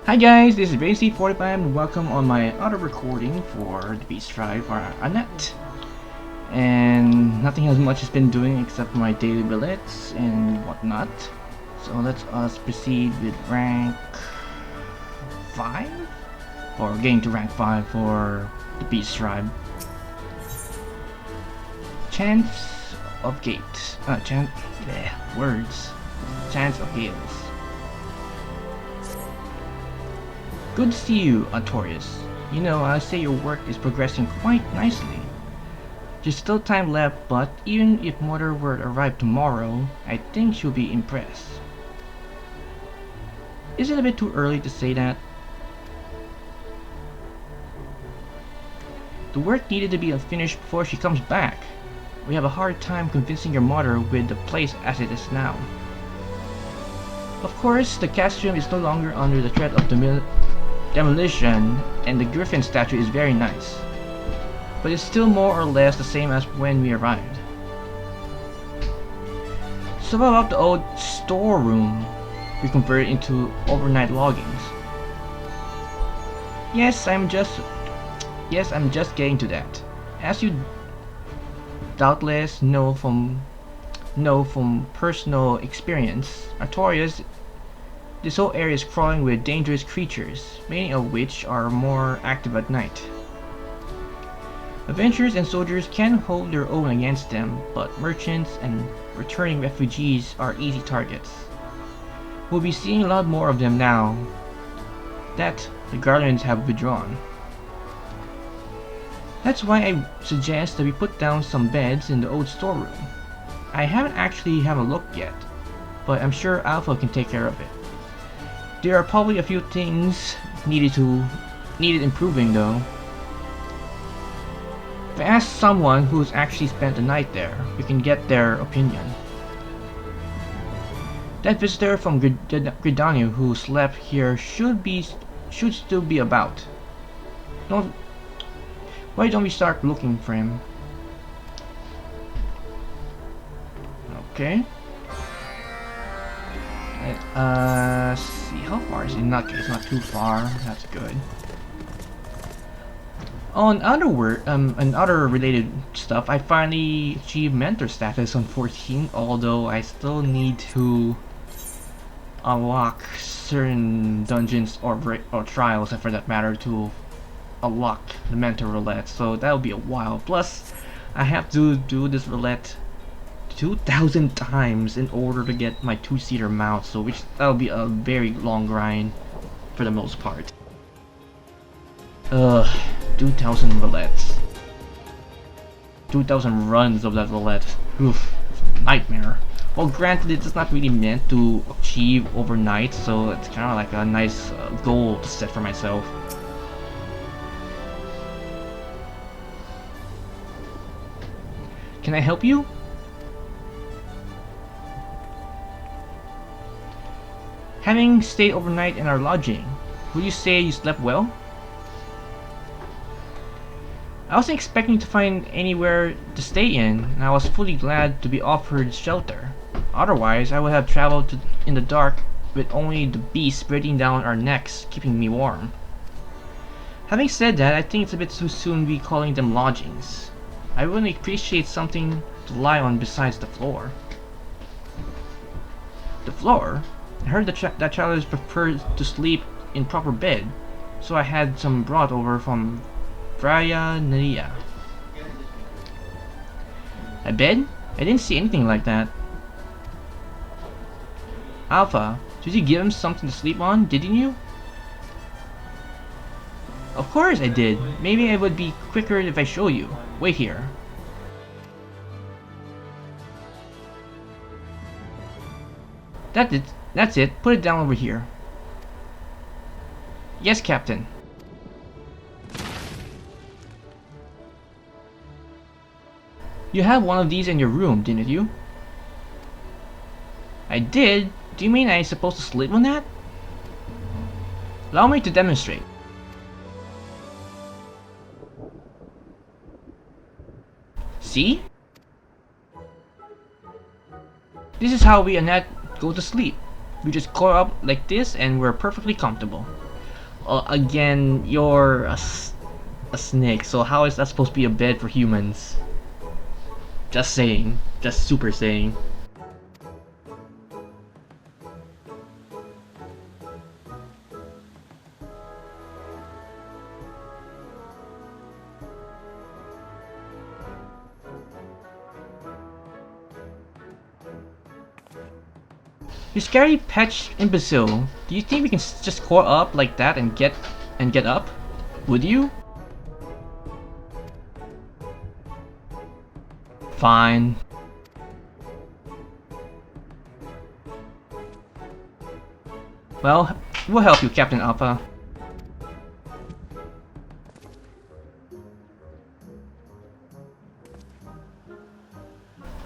Hi guys, this is Fantasy XIV and welcome on my auto recording for the Beast Tribe for Ananta. And nothing as much has been doing except my daily billets and whatnot. So let's proceed with rank 5? Or getting to rank 5 for the Beast Tribe. Chance of Gate. Chance of Gales. Good to see you, Artorias. You know, I say your work is progressing quite nicely. There's still time left, but even if Mother were to arrive tomorrow, I think she'll be impressed. Is it a bit too early to say that? The work needed to be finished before she comes back. We have a hard time convincing your mother with the place as it is now. Of course, the castrum is no longer under the threat of demolition, and the griffin statue is very nice. But it's still more or less the same as when we arrived. So what about the old storeroom we converted into overnight loggings? Yes, I'm just getting to that. As you doubtless know from personal experience, Artorias, this whole area is crawling with dangerous creatures, many of which are more active at night. Adventurers and soldiers can hold their own against them, but merchants and returning refugees are easy targets. We'll be seeing a lot more of them now that the guardians have withdrawn. That's why I suggest that we put down some beds in the old storeroom. I haven't actually had a look yet, but I'm sure Alpha can take care of it. There are probably a few things needed improving though. If I ask someone who's actually spent the night there, we can get their opinion. That visitor from Gridania who slept here should still be about. Why don't we start looking for him? Okay. See, how far is it? It's not too far. That's good. On other related stuff, I finally achieved mentor status on 14, although I still need to unlock certain dungeons or trials, for that matter, to unlock the mentor roulette. So that'll be a while. Plus, I have to do this roulette 2,000 times in order to get my two-seater mount, so that'll be a very long grind for the most part. 2,000 roulettes. 2,000 runs of that roulette. Oof, nightmare. Well, granted, it's not really meant to achieve overnight, so it's kind of like a nice goal to set for myself. Can I help you? Having stayed overnight in our lodging, would you say you slept well? I wasn't expecting to find anywhere to stay in, and I was fully glad to be offered shelter. Otherwise, I would have traveled in the dark with only the beast breathing down our necks, keeping me warm. Having said that, I think it's a bit too soon to be calling them lodgings. I would appreciate something to lie on besides the floor. The floor? I heard that travelers prefer to sleep in proper bed, so I had some brought over from Naria. A bed? I didn't see anything like that. Alpha, did you give him something to sleep on, didn't you? Of course I did. Maybe it would be quicker if I show you. Wait here. That's it. Put it down over here. Yes, Captain. You have one of these in your room, didn't you? I did? Do you mean I'm supposed to sleep on that? Allow me to demonstrate. See? This is how we Annette go to sleep. We just curl up like this and we're perfectly comfortable. Again, you're a snake, so how is that supposed to be a bed for humans? Just saying. Just super saying. You scary patch imbecile. Do you think we can just core up like that and get up? Would you? Fine. Well, we'll help you, Captain Alpha.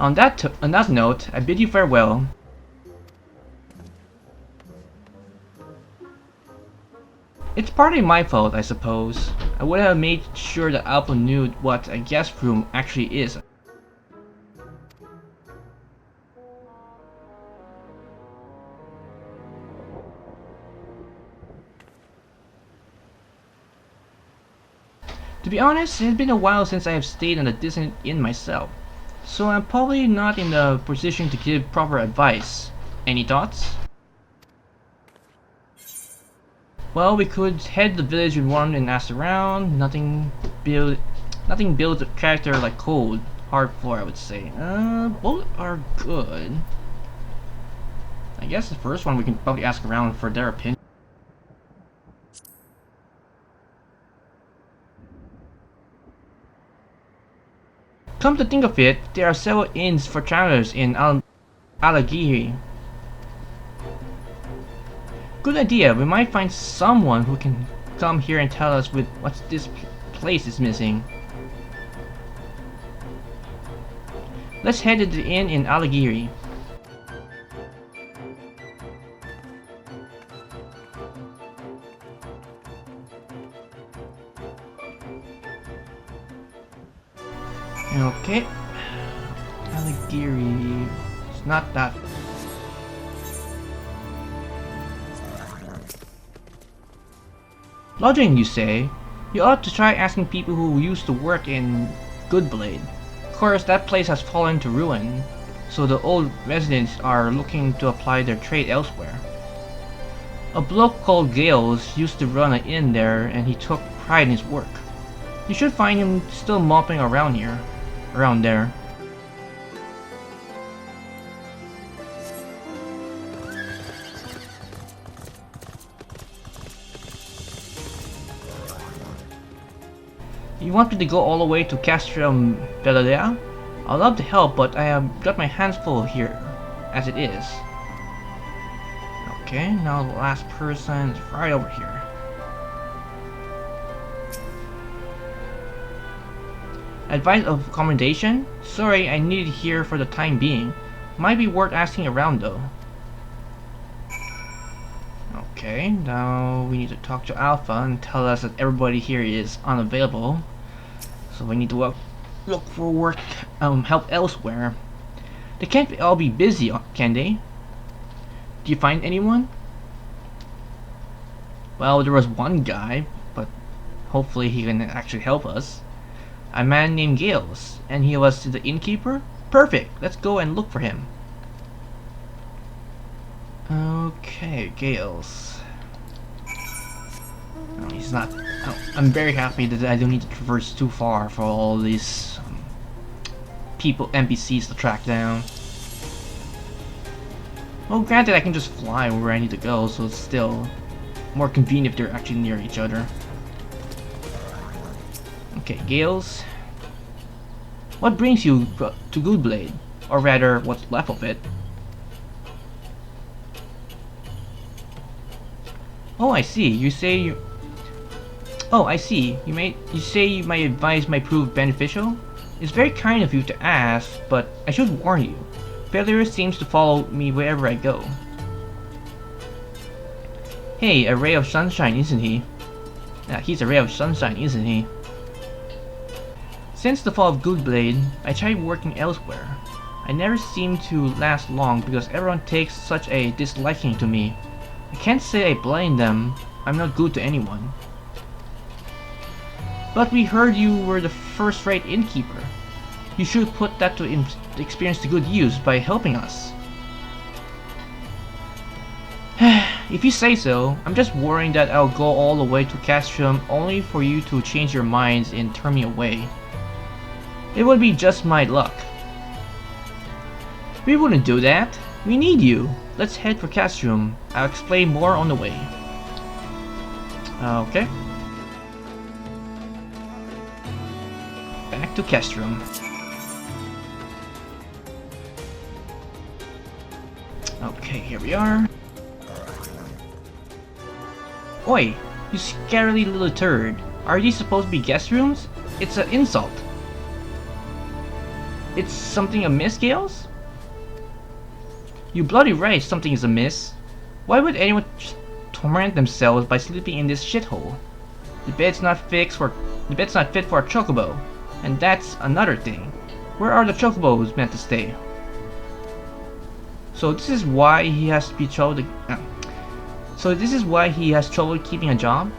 On that note, I bid you farewell. It's partly my fault, I suppose. I would have made sure that Alpha knew what a guest room actually is. To be honest, it's been a while since I have stayed in a decent inn myself, so I'm probably not in the position to give proper advice. Any thoughts? Well, we could head the village with one and ask around. Nothing builds a character like cold. Hard floor, I would say. Both are good. I guess the first one we can probably ask around for their opinion. Come to think of it, there are several inns for travelers in Alagiri. Good idea, we might find someone who can come here and tell us what this place is missing. Let's head to the inn in Alagiri. Okay. Alagiri. It's not that. Lodging, you say? You ought to try asking people who used to work in Goodblade. Of course, that place has fallen to ruin, so the old residents are looking to apply their trade elsewhere. A bloke called Gales used to run an inn there, and he took pride in his work. You should find him still mopping around there. You want me to go all the way to Castrum Belladea? I'd love to help, but I have got my hands full here, as it is. Okay, now the last person is right over here. Advice of accommodation? Sorry, I need it here for the time being. Might be worth asking around though. Okay, now we need to talk to Alpha and tell us that everybody here is unavailable. So we need to look for work, help elsewhere. They can't all be busy, can they? Do you find anyone? Well, there was one guy, but hopefully he can actually help us. A man named Gales, and he was the innkeeper? Perfect, let's go and look for him. Okay, Gales. No, he's not. Oh, I'm very happy that I don't need to traverse too far for all these people, NPCs to track down. Well, granted, I can just fly where I need to go, so it's still more convenient if they're actually near each other. Okay, Gales. What brings you to Goodblade? Or rather, what's left of it? Oh, I see. You say you... Oh, I see. You say my advice might prove beneficial? It's very kind of you to ask, but I should warn you. Failure seems to follow me wherever I go. Hey, a ray of sunshine, isn't he? He's a ray of sunshine, isn't he? Since the fall of Goodblade, I tried working elsewhere. I never seem to last long because everyone takes such a disliking to me. I can't say I blame them, I'm not good to anyone. But we heard you were the first-rate innkeeper. You should put that to experience to good use by helping us. If you say so, I'm just worrying that I'll go all the way to Castrum only for you to change your minds and turn me away. It would be just my luck. We wouldn't do that. We need you. Let's head for Castrum. I'll explain more on the way. Okay. Back to Castrum. Okay, here we are. Oi, you scarily little turd. Are these supposed to be guest rooms? It's an insult. It's something amiss, Gales? You bloody right, something is amiss. Why would anyone torment themselves by sleeping in this shithole? The bed's not fit for a chocobo, and that's another thing. Where are the chocobos meant to stay? So this is why he has to be trouble. So this is why he has trouble keeping a job?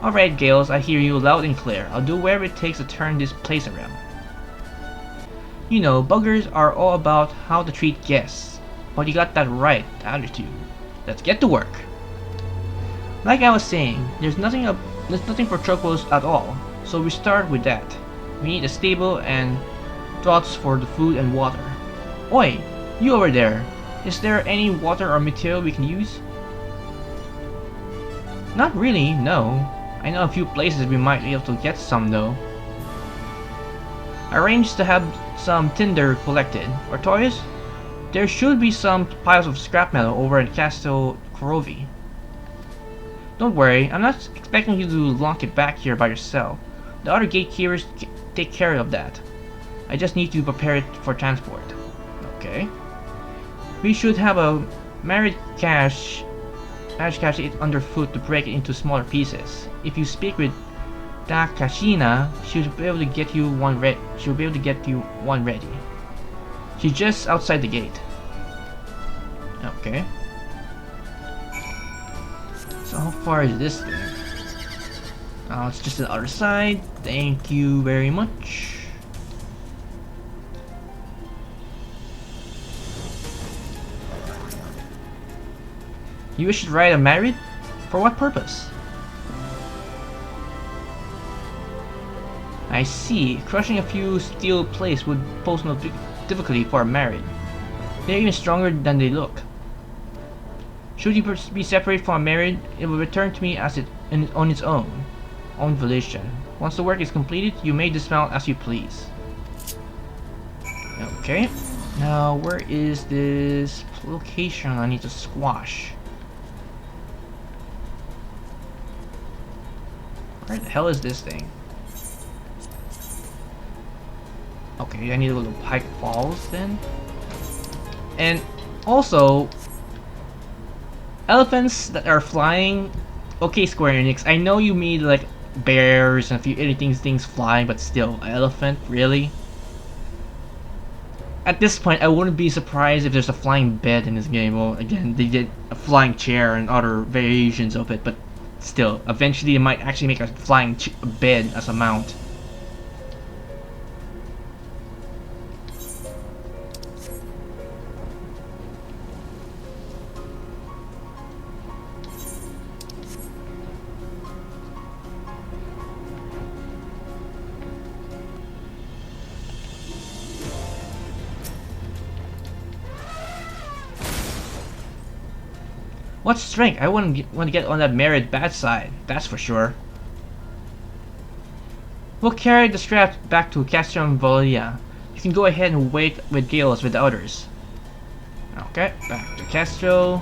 Alright, Gales, I hear you loud and clear. I'll do whatever it takes to turn this place around. You know, buggers are all about how to treat guests. But you got that right attitude. Let's get to work. Like I was saying, there's nothing for chocobos at all. So we start with that. We need a stable and draughts for the food and water. Oi, you over there. Is there any water or material we can use? Not really, no. I know a few places we might be able to get some though. I arranged to have some tinder collected. Or toys? There should be some piles of scrap metal over at Castle Korovi. Don't worry, I'm not expecting you to lock it back here by yourself. The other gatekeepers take care of that. I just need to prepare it for transport. Okay. We should have a marriage cache it underfoot to break it into smaller pieces. If you speak with Takashina, she'll be able to get you one ready. She's just outside the gate. Okay. So how far is this thing? Oh, it's just the other side. Thank you very much. You wish to ride a married? For what purpose? I see. Crushing a few steel plates would pose no difficulty for a married. They're even stronger than they look. Should you be separated from a married, it will return to me as on its own volition. Once the work is completed, you may dismount as you please. Okay. Now, where is this location I need to squash? Where the hell is this thing? Okay, I need to go to Pike Falls then. And also, elephants that are flying. Okay, Square Enix, I know you made like bears and a few things flying, but still, an elephant, really? At this point, I wouldn't be surprised if there's a flying bed in this game. Well, again, they did a flying chair and other variations of it, but still, eventually they might actually make a flying bed as a mount. What strength? I want to get on that married bad side, that's for sure. We'll carry the straps back to Castrum Volia. You can go ahead and wait with Gales with the others. Okay, back to Castro.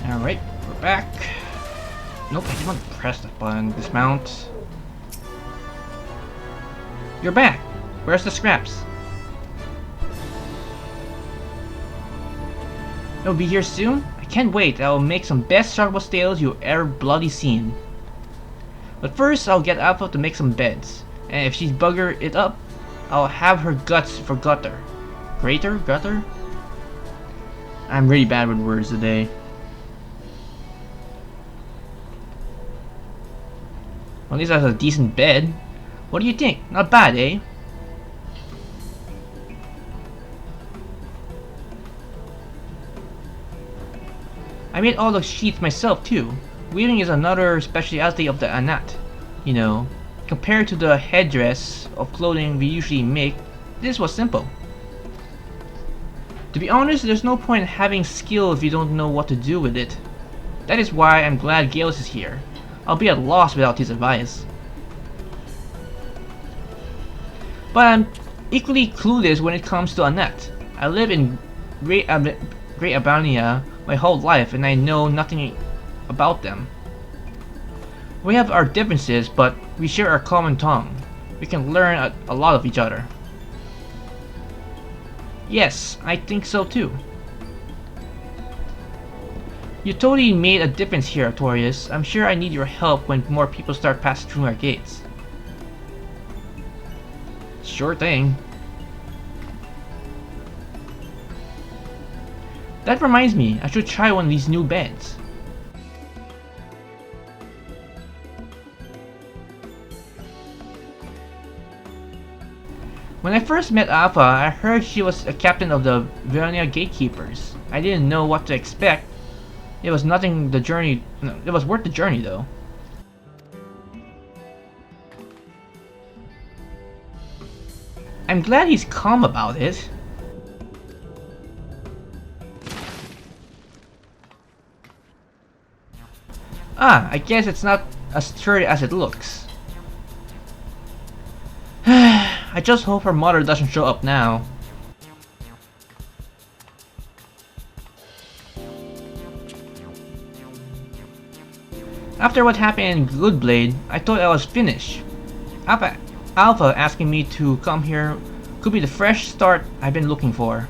Alright, we're back. Nope, I didn't want to press that button. Dismount. You're back! Where's the scraps? It'll be here soon? I can't wait. I'll make some best sharkball tales you've ever bloody seen. But first, I'll get Alpha to make some beds. And if she's bugger it up, I'll have her guts for gutter. Gutter? I'm really bad with words today. Well, at least that's a decent bed. What do you think? Not bad, eh? I made all the sheets myself too. Weaving is another specialty of the Anat. You know, compared to the headdress of clothing we usually make, this was simple. To be honest, there's no point in having skill if you don't know what to do with it. That is why I'm glad Gales is here. I'll be at loss without his advice. But I'm equally clueless when it comes to Anat. I live in Great Albania my whole life and I know nothing about them. We have our differences, but we share our common tongue. We can learn a lot of each other. Yes, I think so too. You totally made a difference here, Artorias. I'm sure I need your help when more people start passing through our gates. Sure thing. That reminds me, I should try one of these new beds. When I first met Alpha, I heard she was a captain of the Vernia Gatekeepers. I didn't know what to expect. It was worth the journey though. I'm glad he's calm about it. I guess it's not as sturdy as it looks. I just hope her mother doesn't show up now. After what happened in Goodblade, I thought I was finished. Alpha asking me to come here could be the fresh start I've been looking for.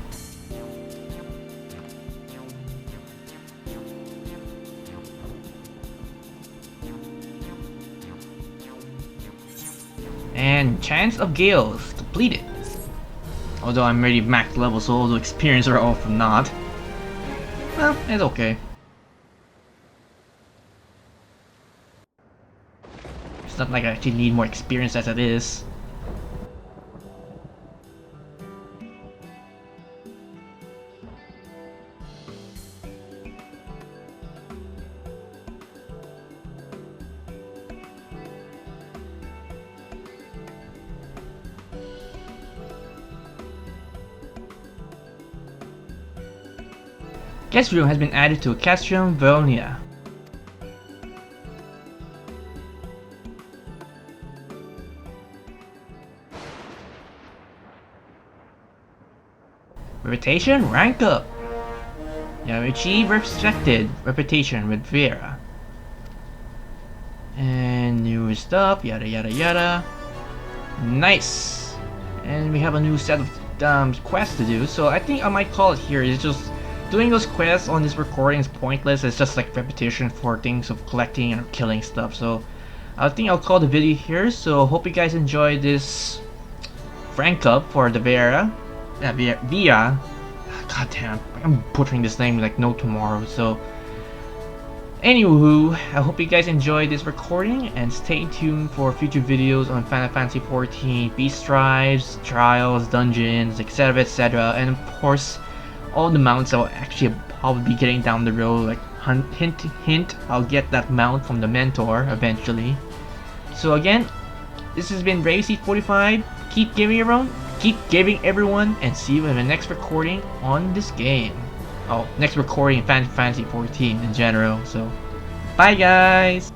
And Chance of Gales completed. Although I'm already max level, so all the experience are all for naught. Well, it's okay. It's not like I actually need more experience as it is. Guest room has been added to Castrum Vernia. Reputation rank up. You have achieved respected reputation with Vera. And new stuff, yada yada yada. Nice. And we have a new set of quests to do, so I think I might call it here. It's just doing those quests on this recording is pointless. It's just like repetition for things of collecting and killing stuff. So I think I'll call the video here. So hope you guys enjoyed this rank up for the Vera. Via. God damn, I'm butchering this name like no tomorrow. So anywho, I hope you guys enjoyed this recording and stay tuned for future videos on Final Fantasy XIV, Beast Tribes, Trials, Dungeons, etc, etc, and of course all the mounts I'll actually probably be getting down the road. Like hint hint, I'll get that mount from the mentor eventually. So again, this has been BraveSeed45. Keep giving everyone, and see you in the next recording on this game. Oh, next recording in Fantasy XIV in general. So bye guys.